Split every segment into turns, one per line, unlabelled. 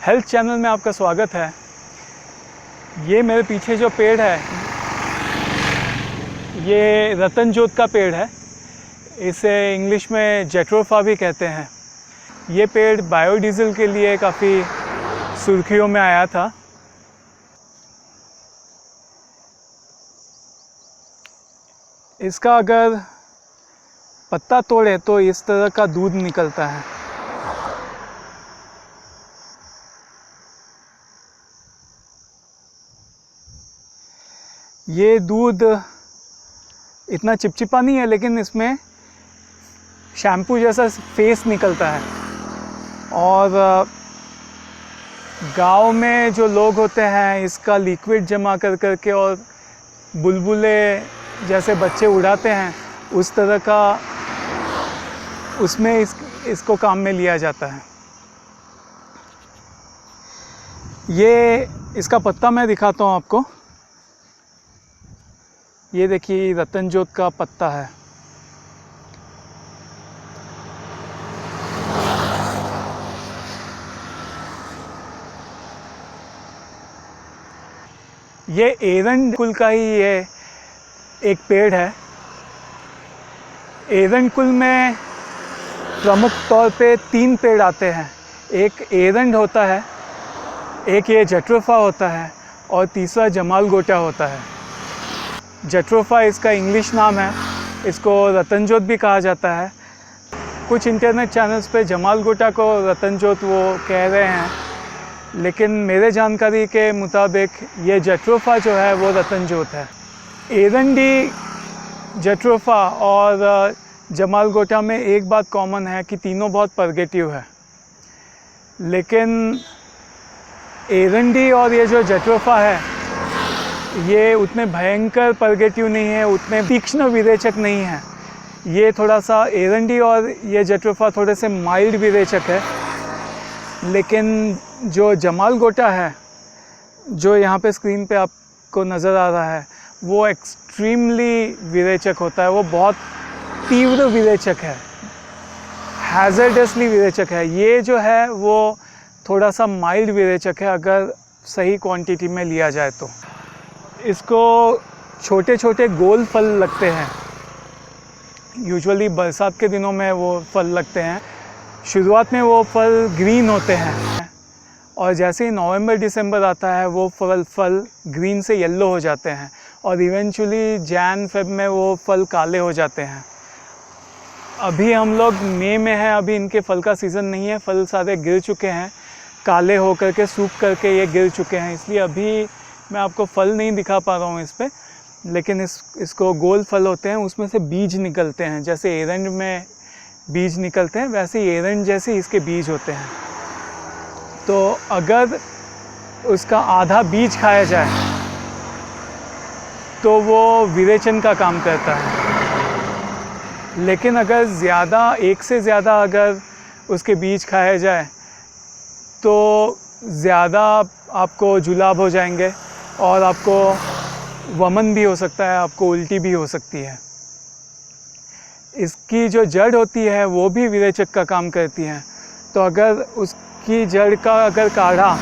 Health channel में आपका स्वागत है। ये मेरे पीछे जो पेड़ है ये रतन जोत का पेड़ है। इसे इंग्लिश में जेट्रोफा भी कहते हैं। ये पेड़ बायोडीज़ल के लिए काफ़ी सुर्खियों में आया था। इसका अगर पत्ता तोड़े तो इस तरह का दूध निकलता है। ये दूध इतना चिपचिपा नहीं है, लेकिन इसमें शैम्पू जैसा फेस निकलता है। और गांव में जो लोग होते हैं इसका लिक्विड जमा कर करके और बुलबुले जैसे बच्चे उड़ाते हैं, उस तरह का उसमें इसको काम में लिया जाता है। ये इसका पत्ता मैं दिखाता हूँ आपको। ये देखिए रतन जोत का पत्ता है। ये एरंड कुल का ही ये एक पेड़ है। एरंड कुल में प्रमुख तौर पे 3 पेड़ आते हैं। एक एरंड होता है, एक ये जेट्रोफा होता है और तीसरा जमालगोटा होता है। जेट्रोफा इसका इंग्लिश नाम है, इसको रतन जोत भी कहा जाता है। कुछ इंटरनेट चैनल्स पे जमालगोटा को रतन जोत वो कह रहे हैं, लेकिन मेरे जानकारी के मुताबिक ये जेट्रोफा जो है वो रतन जोत है। एरंडी, जेट्रोफा और जमालगोटा में एक बात कॉमन है कि तीनों बहुत परगेटिव है। लेकिन एरंडी और ये जो जेट्रोफा है ये उतने भयंकर परगेटिव नहीं है, उतने तीक्ष्ण विरेचक नहीं है। ये थोड़ा सा एरंडी और ये जेट्रोफा थोड़े से माइल्ड विरेचक है। लेकिन जो जमालगोटा है, जो यहाँ पे स्क्रीन पे आपको नज़र आ रहा है, वो एक्सट्रीमली विरेचक होता है। वो बहुत तीव्र विरेचक है, हैज़र्डसली विरेचक है। ये जो है वो थोड़ा सा माइल्ड विरेचक है अगर सही क्वांटिटी में लिया जाए तो। इसको छोटे छोटे गोल फल लगते हैं। यूजुअली बरसात के दिनों में वो फल लगते हैं। शुरुआत में वो फल ग्रीन होते हैं और जैसे ही नवंबर दिसंबर आता है वो फल ग्रीन से येलो हो जाते हैं और इवेंचुअली जैन फेब में वो फल काले हो जाते हैं। अभी हम लोग मई में हैं, अभी इनके फल का सीज़न नहीं है। फल सारे गिर चुके हैं, काले हो करके सूख करके ये गिर चुके हैं, इसलिए अभी मैं आपको फल नहीं दिखा पा रहा हूँ इस पे। लेकिन इसको गोल फल होते हैं, उसमें से बीज निकलते हैं। जैसे एरंड में बीज निकलते हैं वैसे ही एरंड जैसे इसके बीज होते हैं। तो अगर उसका आधा बीज खाया जाए तो वो विरेचन का काम करता है। लेकिन अगर एक से ज़्यादा अगर उसके बीज खाया जाए तो ज़्यादा आपको जुलाब हो जाएंगे और आपको वमन भी हो सकता है, आपको उल्टी भी हो सकती है। इसकी जो जड़ होती है वो भी विरेचक का काम करती है। तो अगर उसकी जड़ का अगर काढ़ा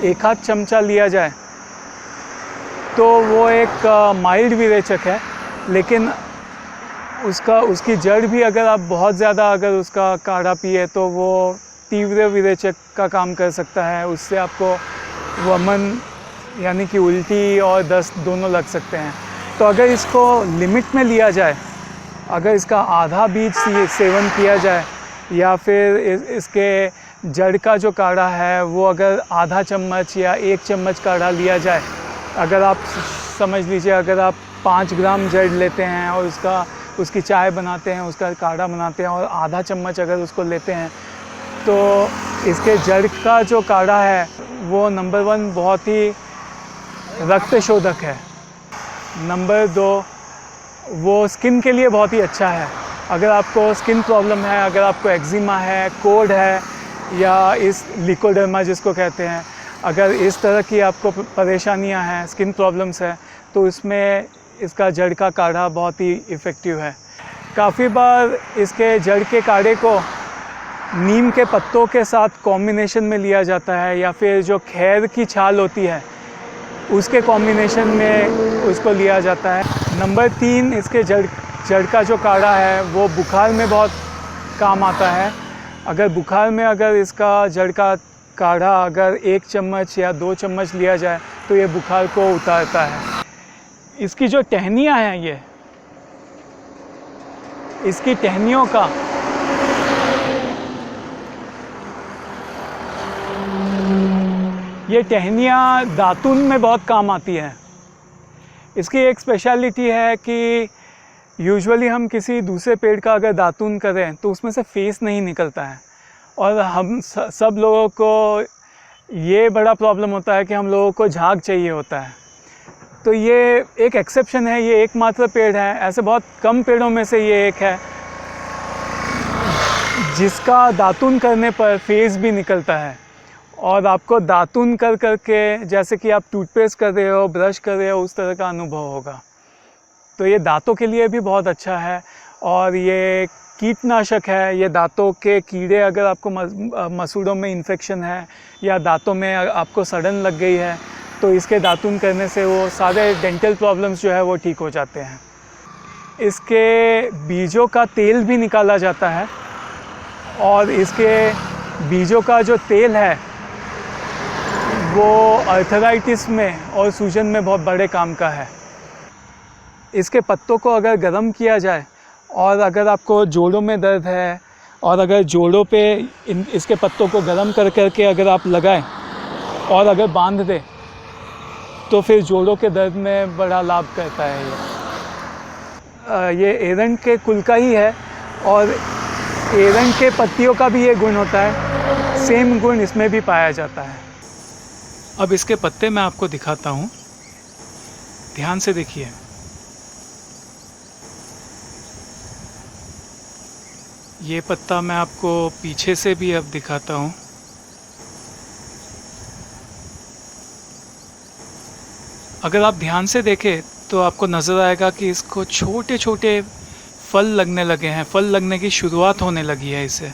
1 आध चमचा लिया जाए तो वो एक माइल्ड विरेचक है। लेकिन उसकी जड़ भी अगर आप बहुत ज़्यादा अगर उसका काढ़ा पिए तो वो तीव्र विरेचक का काम कर सकता है। उससे आपको वमन यानी कि उल्टी और दस्त दोनों लग सकते हैं। तो अगर इसको लिमिट में लिया जाए, अगर इसका आधा बीज सेवन किया जाए या फिर इसके जड़ का जो काढ़ा है वो अगर आधा चम्मच या 1 चम्मच काढ़ा लिया जाए, अगर आप समझ लीजिए अगर आप 5 ग्राम जड़ लेते हैं और उसकी चाय बनाते हैं, उसका काढ़ा बनाते हैं और आधा चम्मच अगर उसको लेते हैं तो इसके जड़ का जो काढ़ा है वो नंबर 1 बहुत ही रक्त शोधक है। नंबर 2 वो स्किन के लिए बहुत ही अच्छा है। अगर आपको स्किन प्रॉब्लम है, अगर आपको एक्जिमा है, कोड है या इस लिकोडर्मा जिसको कहते हैं, अगर इस तरह की आपको परेशानियां हैं, स्किन प्रॉब्लम्स है, तो इसमें इसका जड़ का काढ़ा बहुत ही इफ़ेक्टिव है। काफ़ी बार इसके जड़ के काढ़े को नीम के पत्तों के साथ कॉम्बिनेशन में लिया जाता है, या फिर जो खैर की छाल होती है उसके कॉम्बिनेशन में उसको लिया जाता है। नंबर 3, इसके जड़ का जो काढ़ा है वो बुखार में बहुत काम आता है। अगर बुखार में अगर इसका जड़ का काढ़ा अगर 1 चम्मच या 2 चम्मच लिया जाए तो ये बुखार को उतारता है। इसकी जो टहनियाँ हैं, इसकी टहनियों का ये टहनियाँ दातुन में बहुत काम आती है। इसकी एक स्पेशलिटी है कि यूजुअली हम किसी दूसरे पेड़ का अगर दातुन करें तो उसमें से फेस नहीं निकलता है, और हम सब लोगों को ये बड़ा प्रॉब्लम होता है कि हम लोगों को झाग चाहिए होता है। तो ये एक एक्सेप्शन है, ये एकमात्र पेड़ है, ऐसे बहुत कम पेड़ों में से ये एक है जिसका दातुन करने पर फेस भी निकलता है। और आपको दातुन कर के जैसे कि आप टूथपेस्ट कर रहे हो, ब्रश कर रहे हो, उस तरह का अनुभव होगा। तो ये दांतों के लिए भी बहुत अच्छा है, और ये कीटनाशक है। ये दांतों के कीड़े, अगर आपको मसूड़ों में इन्फेक्शन है या दांतों में आपको सड़न लग गई है, तो इसके दातुन करने से वो सारे डेंटल प्रॉब्लम्स जो है वो ठीक हो जाते हैं। इसके बीजों का तेल भी निकाला जाता है, और इसके बीजों का जो तेल है वो अर्थराइटिस में और सूजन में बहुत बड़े काम का है। इसके पत्तों को अगर गर्म किया जाए, और अगर आपको जोड़ों में दर्द है, और अगर जोड़ों पे इसके पत्तों को गर्म करके अगर आप लगाएं और अगर बांध दें तो फिर जोड़ों के दर्द में बड़ा लाभ करता है। ये एरंड के कुल का ही है, और एरंड के पत्तियों का भी ये गुण होता है, सेम गुण इसमें भी पाया जाता है। अब इसके पत्ते मैं आपको दिखाता हूँ, ध्यान से देखिए। ये पत्ता मैं आपको पीछे से भी अब दिखाता हूँ। अगर आप ध्यान से देखें तो आपको नज़र आएगा कि इसको छोटे छोटे फल लगने लगे हैं, फल लगने की शुरुआत होने लगी है इसे।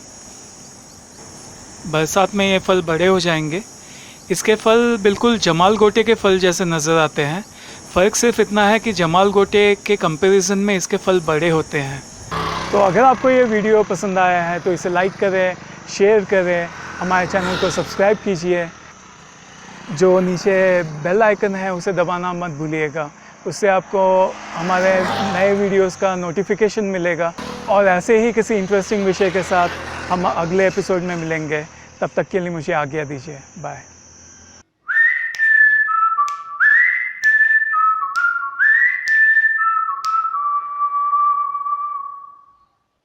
बरसात में ये फल बड़े हो जाएंगे। इसके फल बिल्कुल जमाल गोटे के फल जैसे नज़र आते हैं। फ़र्क सिर्फ इतना है कि जमाल गोटे के कंपैरिजन में इसके फल बड़े होते हैं। तो अगर आपको ये वीडियो पसंद आया है तो इसे लाइक करें, शेयर करें, हमारे चैनल को सब्सक्राइब कीजिए। जो नीचे बेल आइकन है उसे दबाना मत भूलिएगा, उससे आपको हमारे नए वीडियोस का नोटिफिकेशन मिलेगा। और ऐसे ही किसी इंटरेस्टिंग विषय के साथ हम अगले एपिसोड में मिलेंगे। तब तक के लिए मुझे आज्ञा दीजिए। बाय।